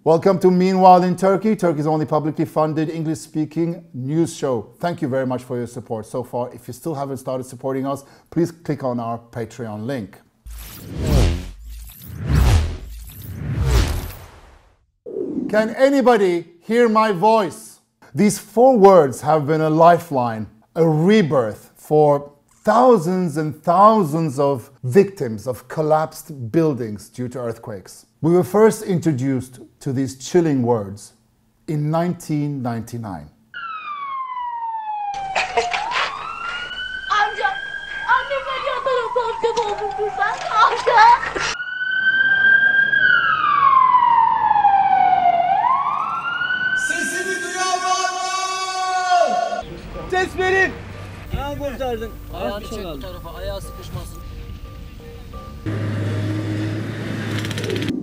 Welcome to Meanwhile in Turkey, Turkey's only publicly funded English-speaking news show. Thank you very much for your support so far. If you still haven't started supporting us, please click on our Patreon link. Can anybody hear my voice? These 4 words have been a lifeline, a rebirth for thousands and thousands of victims of collapsed buildings due to earthquakes. We were first introduced to these chilling words in 1999. Sesimi duyan var mı? Ses verin! Ayağı kurtardın. Ayağını çek bu tarafa, ayağı sıkışmasın.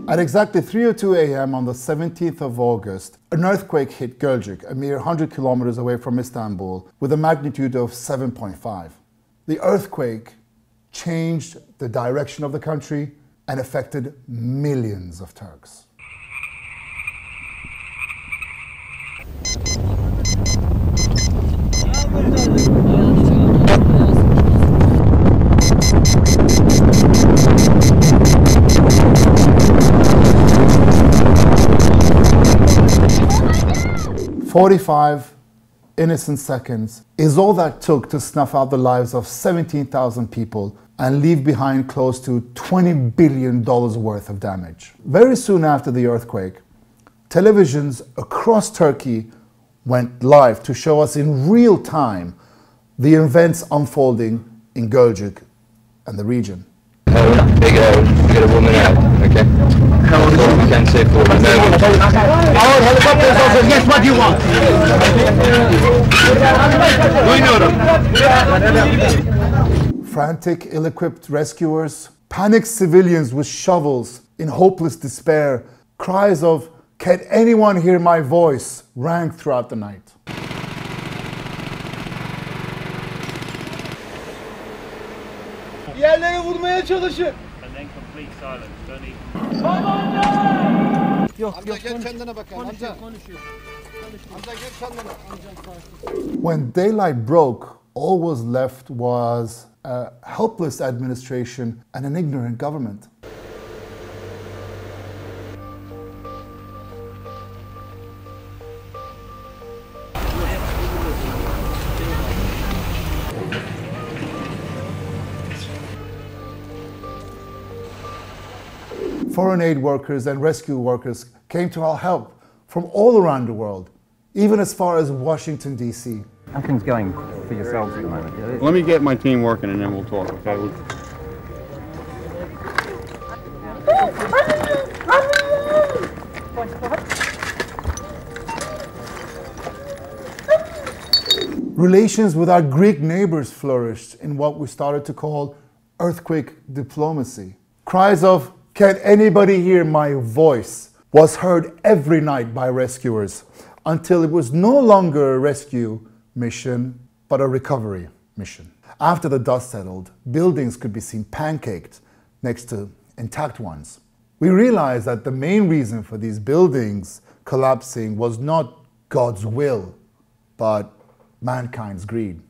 At exactly 3:02 a.m. on the 17th of August, an earthquake hit Gölcük, a mere 100 kilometers away from Istanbul, with a magnitude of 7.5. The earthquake changed the direction of the country and affected millions of Turks. Ayağı kurtardın. Ayağını çek bu tarafa, ayağı sıkışmasın. 45 innocent seconds is all that took to snuff out the lives of 17,000 people and leave behind close to $20 billion worth of damage. Very soon after the earthquake, televisions across Turkey went live to show us in real time the events unfolding in Gölcük and the region. Big get a woman out, okay? We can't say for the moment. Our helicopters also, guess what you want? Frantic, ill-equipped rescuers, panicked civilians with shovels in hopeless despair, cries of, "Can anyone hear my voice?" rang throughout the night. Yerlere vurmaya çalışın. And then complete silence. Don't even... Yok Amca gel kendine bak. Amca. konuşuyor. Amca gel kendine. When daylight broke, all was left was a helpless administration and an ignorant government. Foreign aid workers and rescue workers came to our help from all around the world, even as far as Washington, D.C. Nothing's going for yourselves at the moment. Let me get my team working and then we'll talk, okay? Relations with our Greek neighbors flourished in what we started to call earthquake diplomacy. Cries of, "Can anybody hear my voice?" was heard every night by rescuers until it was no longer a rescue mission, but a recovery mission. After the dust settled, buildings could be seen pancaked next to intact ones. We realized that the main reason for these buildings collapsing was not God's will, but mankind's greed.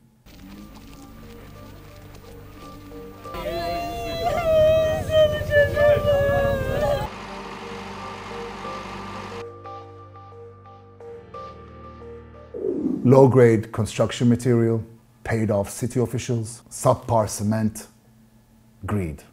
Low-grade construction material, paid-off city officials, subpar cement, greed.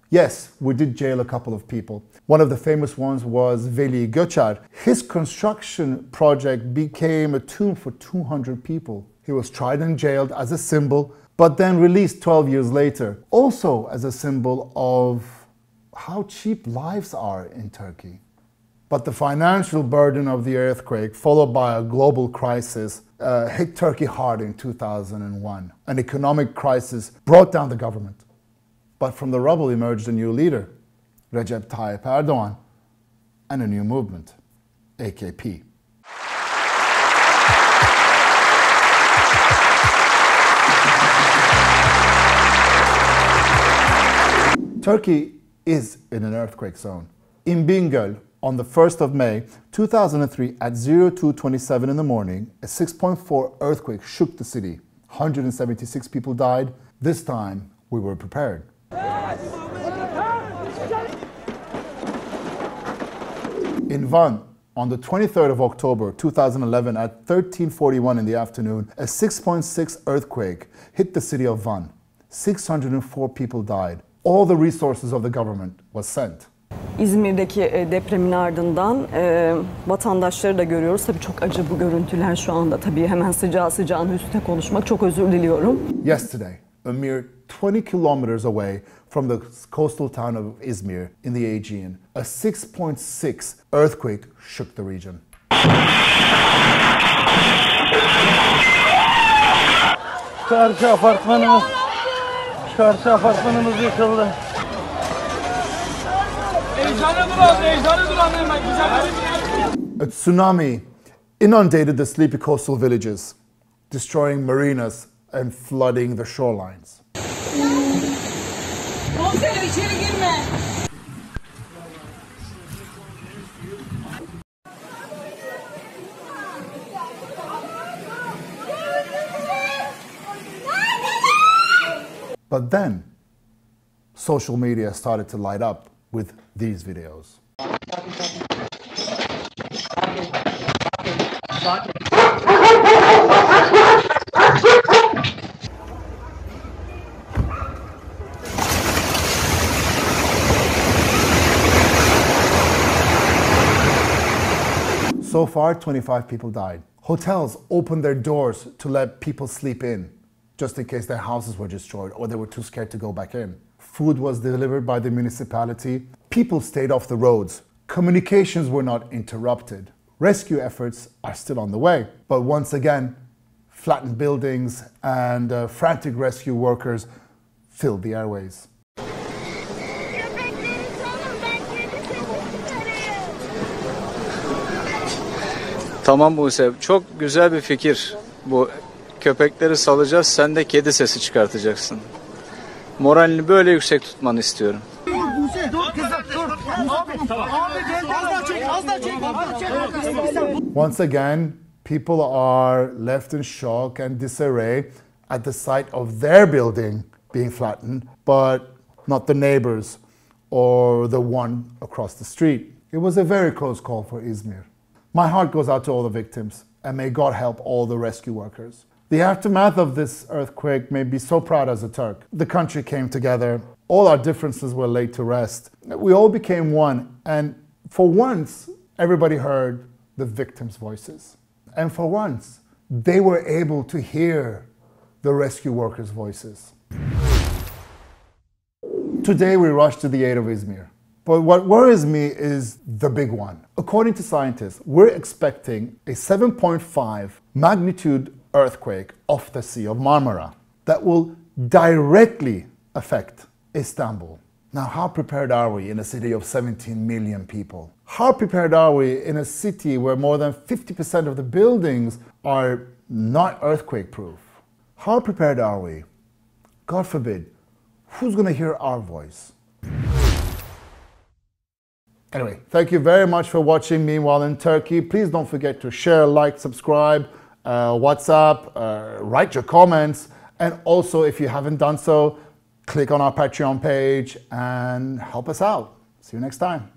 Yes, we did jail a couple of people. One of the famous ones was Veli Göçer. His construction project became a tomb for 200 people. He was tried and jailed as a symbol, but then released 12 years later, also as a symbol of how cheap lives are in Turkey. But the financial burden of the earthquake, followed by a global crisis, hit Turkey hard in 2001. An economic crisis brought down the government. But from the rubble emerged a new leader, Recep Tayyip Erdogan, and a new movement, AKP. Turkey is in an earthquake zone. In Bingöl, on the 1st of May 2003 at 02:27 in the morning, a 6.4 earthquake shook the city. 176 people died. This time, we were prepared. In Van, on the 23rd of October 2011 at 13:41 in the afternoon, a 6.6 earthquake hit the city of Van. 604 people died. All the resources of the government was sent. İzmir'deki depremin ardından vatandaşları da görüyoruz. Tabii çok acı bu görüntüler şu anda. Tabii hemen sıcağı sıcağına üstüne konuşmak. Çok özür diliyorum. Yesterday, a mere 20 kilometers away from the coastal town of Izmir in the Aegean, a 6.6 earthquake shook the region. Karşı apartmanımız yıkıldı. A tsunami inundated the sleepy coastal villages, destroying marinas and flooding the shorelines. But then, social media started to light up with these videos. So far, 25 people died. Hotels opened their doors to let people sleep in, just in case their houses were destroyed or they were too scared to go back in. Food was delivered by the municipality. People stayed off the roads. Communications were not interrupted. Rescue efforts are still on the way. But once again, flattened buildings and frantic rescue workers filled the airways. Tamam Buse, çok güzel bir fikir. Bu köpekleri salacağız, sen de kedi sesi çıkartacaksın. Moralini böyle yüksek tutmanı istiyorum. Once again, people are left in shock and disarray at the sight of their building being flattened, but not the neighbors or the one across the street. It was a very close call for Izmir. My heart goes out to all the victims, and may God help all the rescue workers. The aftermath of this earthquake made me so proud as a Turk. The country came together. All our differences were laid to rest. We all became one, and for once, everybody heard the victims' voices. And for once, they were able to hear the rescue workers' voices. Today, we rush to the aid of Izmir. But what worries me is the big one. According to scientists, we're expecting a 7.5 magnitude earthquake off the Sea of Marmara that will directly affect Istanbul. Now, how prepared are we in a city of 17 million people? How prepared are we in a city where more than 50% of the buildings are not earthquake-proof? How prepared are we? God forbid, who's going to hear our voice? Anyway, thank you very much for watching Meanwhile in Turkey. Please don't forget to share, like, subscribe, WhatsApp, write your comments, and also if you haven't done so, click on our Patreon page and help us out. See you next time.